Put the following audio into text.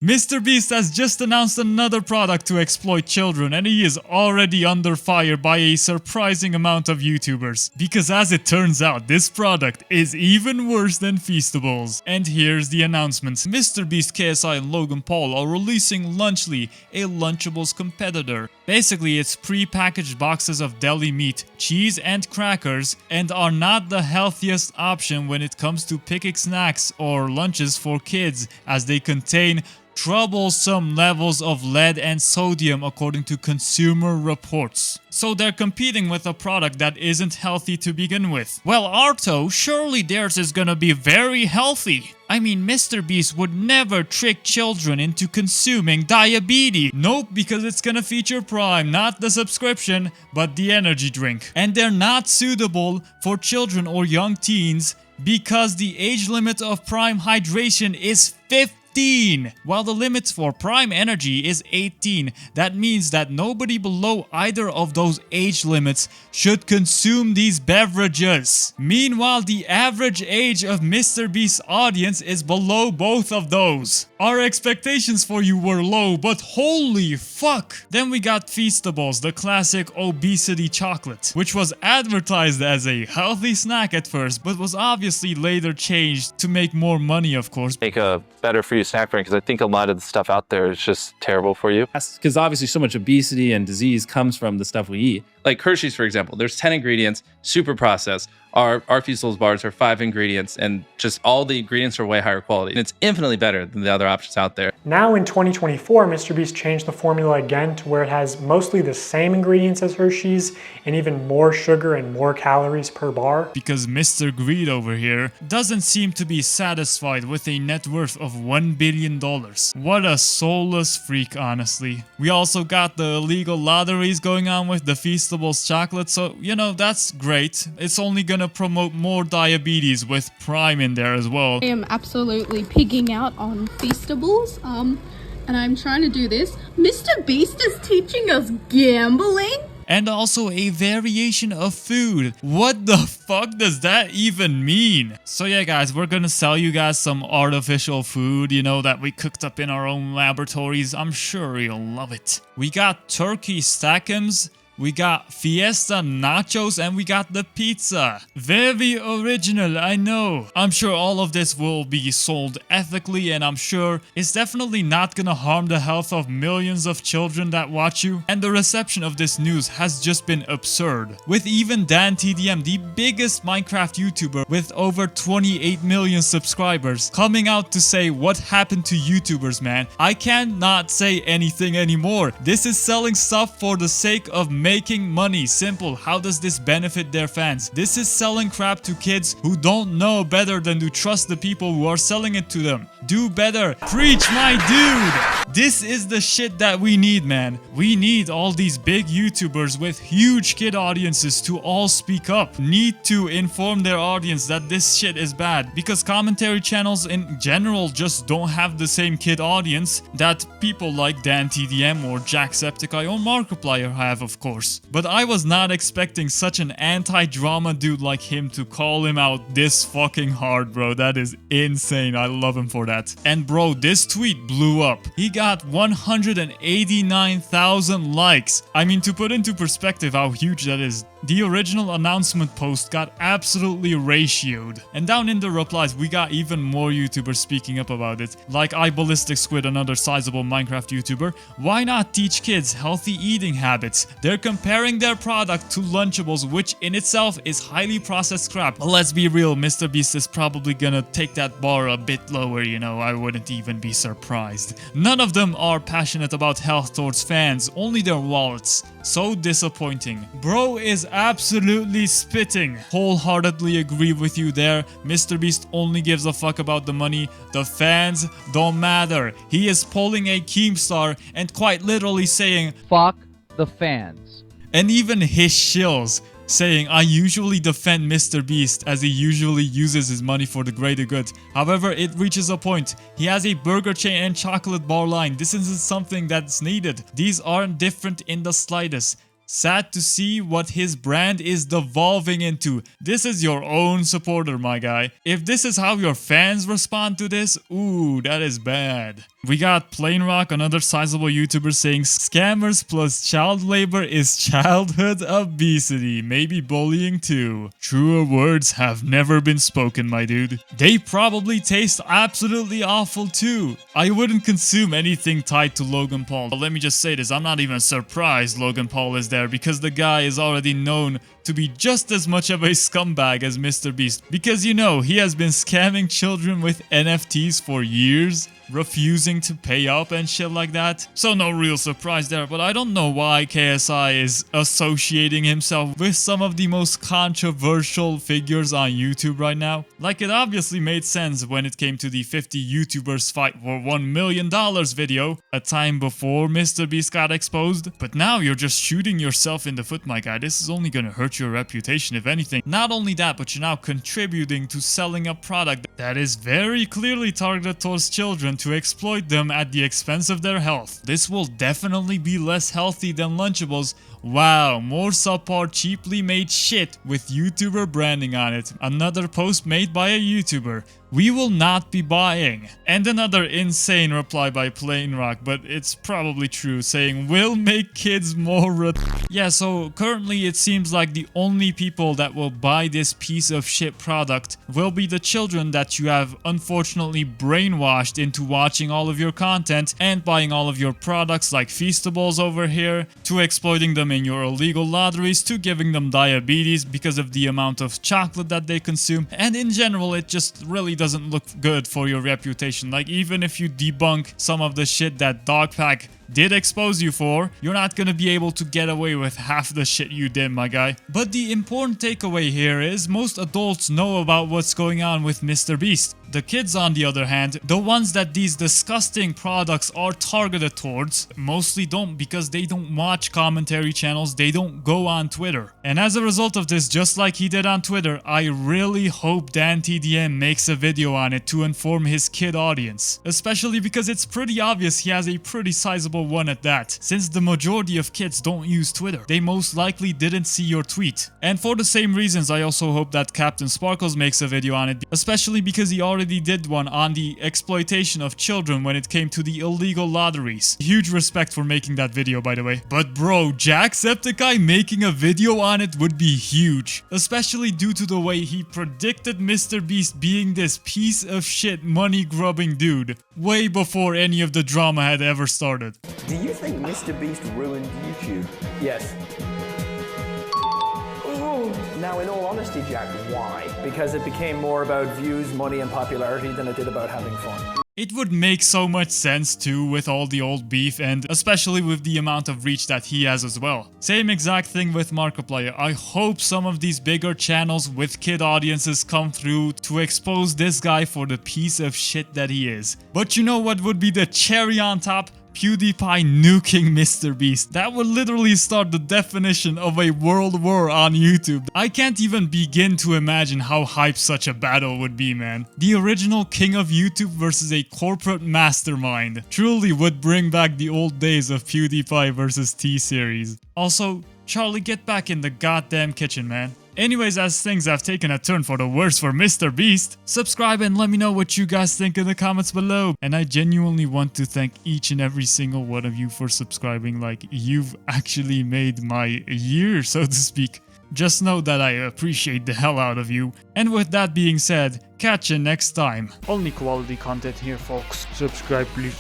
MrBeast has just announced another product to exploit children, and he is already under fire by a surprising amount of YouTubers. Because as it turns out, this product is even worse than Feastables. And here's the announcements. MrBeast, KSI, and Logan Paul are releasing Lunchly, a Lunchables competitor. Basically, it's pre-packaged boxes of deli meat, cheese, and crackers, and are not the healthiest option when it comes to picking snacks or lunches for kids, as they contain troublesome levels of lead and sodium according to Consumer Reports. So they're competing with a product that isn't healthy to begin with. Well, Arto, surely theirs is gonna be very healthy. I mean, MrBeast would never trick children into consuming diabetes. Nope, because it's gonna feature Prime, not the subscription, but the energy drink. And they're not suitable for children or young teens because the age limit of Prime hydration is 15. While the limit for Prime Energy is 18, that means that nobody below either of those age limits should consume these beverages. Meanwhile, the average age of MrBeast's audience is below both of those. Our expectations for you were low, but holy fuck! Then we got Feastables, the classic obesity chocolate, which was advertised as a healthy snack at first, but was obviously later changed to make more money, of course. Make a better for you snack brand, because I think a lot of the stuff out there is just terrible for you. Because obviously so much obesity and disease comes from the stuff we eat. Like Hershey's, for example, there's 10 ingredients, super processed. Our Feastables bars are 5 ingredients, and just all the ingredients are way higher quality. And it's infinitely better than the other options out there. Now in 2024, MrBeast changed the formula again to where it has mostly the same ingredients as Hershey's and even more sugar and more calories per bar. Because Mr. Greed over here doesn't seem to be satisfied with a net worth of $1 billion. What a soulless freak, honestly. We also got the illegal lotteries going on with the Feastables chocolate, so you know, that's great. It's only gonna promote more diabetes with Prime in there as well. I am absolutely pigging out on Feastables, and I'm trying to do this. MrBeast is teaching us gambling? And also a variation of food. What the fuck does that even mean? So yeah guys, we're gonna sell you guys some artificial food, you know, that we cooked up in our own laboratories. I'm sure you'll love it. We got turkey stackums, we got Fiesta nachos, and we got the pizza. Very original, I know. I'm sure all of this will be sold ethically, and I'm sure it's definitely not gonna harm the health of millions of children that watch you. And the reception of this news has just been absurd. With even DANTDM, the biggest Minecraft YouTuber with over 28 million subscribers, coming out to say what happened to YouTubers, man. I cannot say anything anymore. This is selling stuff for the sake of making money. Simple. How does this benefit their fans? This is selling crap to kids who don't know better than to trust the people who are selling it to them. Do better. Preach, my dude. This is the shit that we need, man. We need all these big YouTubers with huge kid audiences to all speak up. Need to inform their audience that this shit is bad, because commentary channels in general just don't have the same kid audience that people like DANTDM or Jacksepticeye or Markiplier have, of course. But I was not expecting such an anti-drama dude like him to call him out this fucking hard, bro. That is insane. I love him for that. And bro, this tweet blew up. He got 189,000 likes. I mean, to put into perspective how huge that is, the original announcement post got absolutely ratioed. And down in the replies, we got even more YouTubers speaking up about it. Like iBallisticSquid, another sizable Minecraft YouTuber. Why not teach kids healthy eating habits? They're comparing their product to Lunchables, which in itself is highly processed crap. But let's be real, MrBeast is probably gonna take that bar a bit lower, you know, I wouldn't even be surprised. None of them are passionate about health towards fans, only their wallets. So disappointing. Bro is absolutely spitting. Wholeheartedly agree with you there. MrBeast only gives a fuck about the money. The fans don't matter. He is pulling a Keemstar and quite literally saying, fuck the fans. And even his shills saying, I usually defend MrBeast as he usually uses his money for the greater good. However, it reaches a point. He has a burger chain and chocolate bar line. This isn't something that's needed. These aren't different in the slightest. Sad to see what his brand is devolving into. This is your own supporter, my guy. If this is how your fans respond to this, ooh, that is bad. We got Plain Rock, another sizable YouTuber, saying scammers plus child labor is childhood obesity, maybe bullying too. Truer words have never been spoken, my dude. They probably taste absolutely awful too. I wouldn't consume anything tied to Logan Paul. But let me just say this, I'm not even surprised Logan Paul is there because the guy is already known to be just as much of a scumbag as MrBeast, because you know he has been scamming children with NFTs for years, refusing to pay up and shit like that. So no real surprise there, but I don't know why KSI is associating himself with some of the most controversial figures on YouTube right now. Like, it obviously made sense when it came to the 50 YouTubers fight for $1 million video a time before MrBeast got exposed, but now you're just shooting yourself in the foot, my guy. This is only gonna hurt your reputation if anything. Not only that, but you're now contributing to selling a product that is very clearly targeted towards children to exploit them at the expense of their health. This will definitely be less healthy than Lunchables. Wow, more subpar cheaply made shit with YouTuber branding on it. Another post made by a YouTuber. We will not be buying. And another insane reply by Plain Rock, but it's probably true, saying will make kids more Yeah, so currently it seems like the only people that will buy this piece of shit product will be the children that you have unfortunately brainwashed into watching all of your content and buying all of your products like Feastables over here, to exploiting them in your illegal lotteries, to giving them diabetes because of the amount of chocolate that they consume, and in general it just really doesn't look good for your reputation. Like, even if you debunk some of the shit that Dogpack did expose you for, you're not gonna be able to get away with half the shit you did, my guy. But the important takeaway here is most adults know about what's going on with MrBeast. The kids, on the other hand, the ones that these disgusting products are targeted towards, mostly don't, because they don't watch commentary channels, they don't go on Twitter. And as a result of this, just like he did on Twitter, I really hope DANTDM makes a video on it to inform his kid audience. Especially because it's pretty obvious he has a pretty sizable one at that, since the majority of kids don't use Twitter. They most likely didn't see your tweet. And for the same reasons, I also hope that Captain Sparkles makes a video on it, especially because he already did one on the exploitation of children when it came to the illegal lotteries. Huge respect for making that video, by the way. But bro, Jacksepticeye making a video on it would be huge, especially due to the way he predicted MrBeast being this piece of shit money grubbing dude way before any of the drama had ever started. Do you think MrBeast ruined YouTube? Yes. Now, in all honesty, Jack, why? Because it became more about views, money, and popularity than it did about having fun. It would make so much sense too with all the old beef, and especially with the amount of reach that he has as well. Same exact thing with Markiplier. I hope some of these bigger channels with kid audiences come through to expose this guy for the piece of shit that he is. But you know what would be the cherry on top? PewDiePie nuking MrBeast. That would literally start the definition of a world war on YouTube. I can't even begin to imagine how hype such a battle would be, man. The original king of YouTube versus a corporate mastermind truly would bring back the old days of PewDiePie versus T-Series. Also, Charlie, get back in the goddamn kitchen, man. Anyways, as things have taken a turn for the worse for MrBeast, subscribe and let me know what you guys think in the comments below. And I genuinely want to thank each and every single one of you for subscribing. Like, you've actually made my year, so to speak. Just know that I appreciate the hell out of you. And with that being said, catch you next time. Only quality content here, folks. Subscribe, please.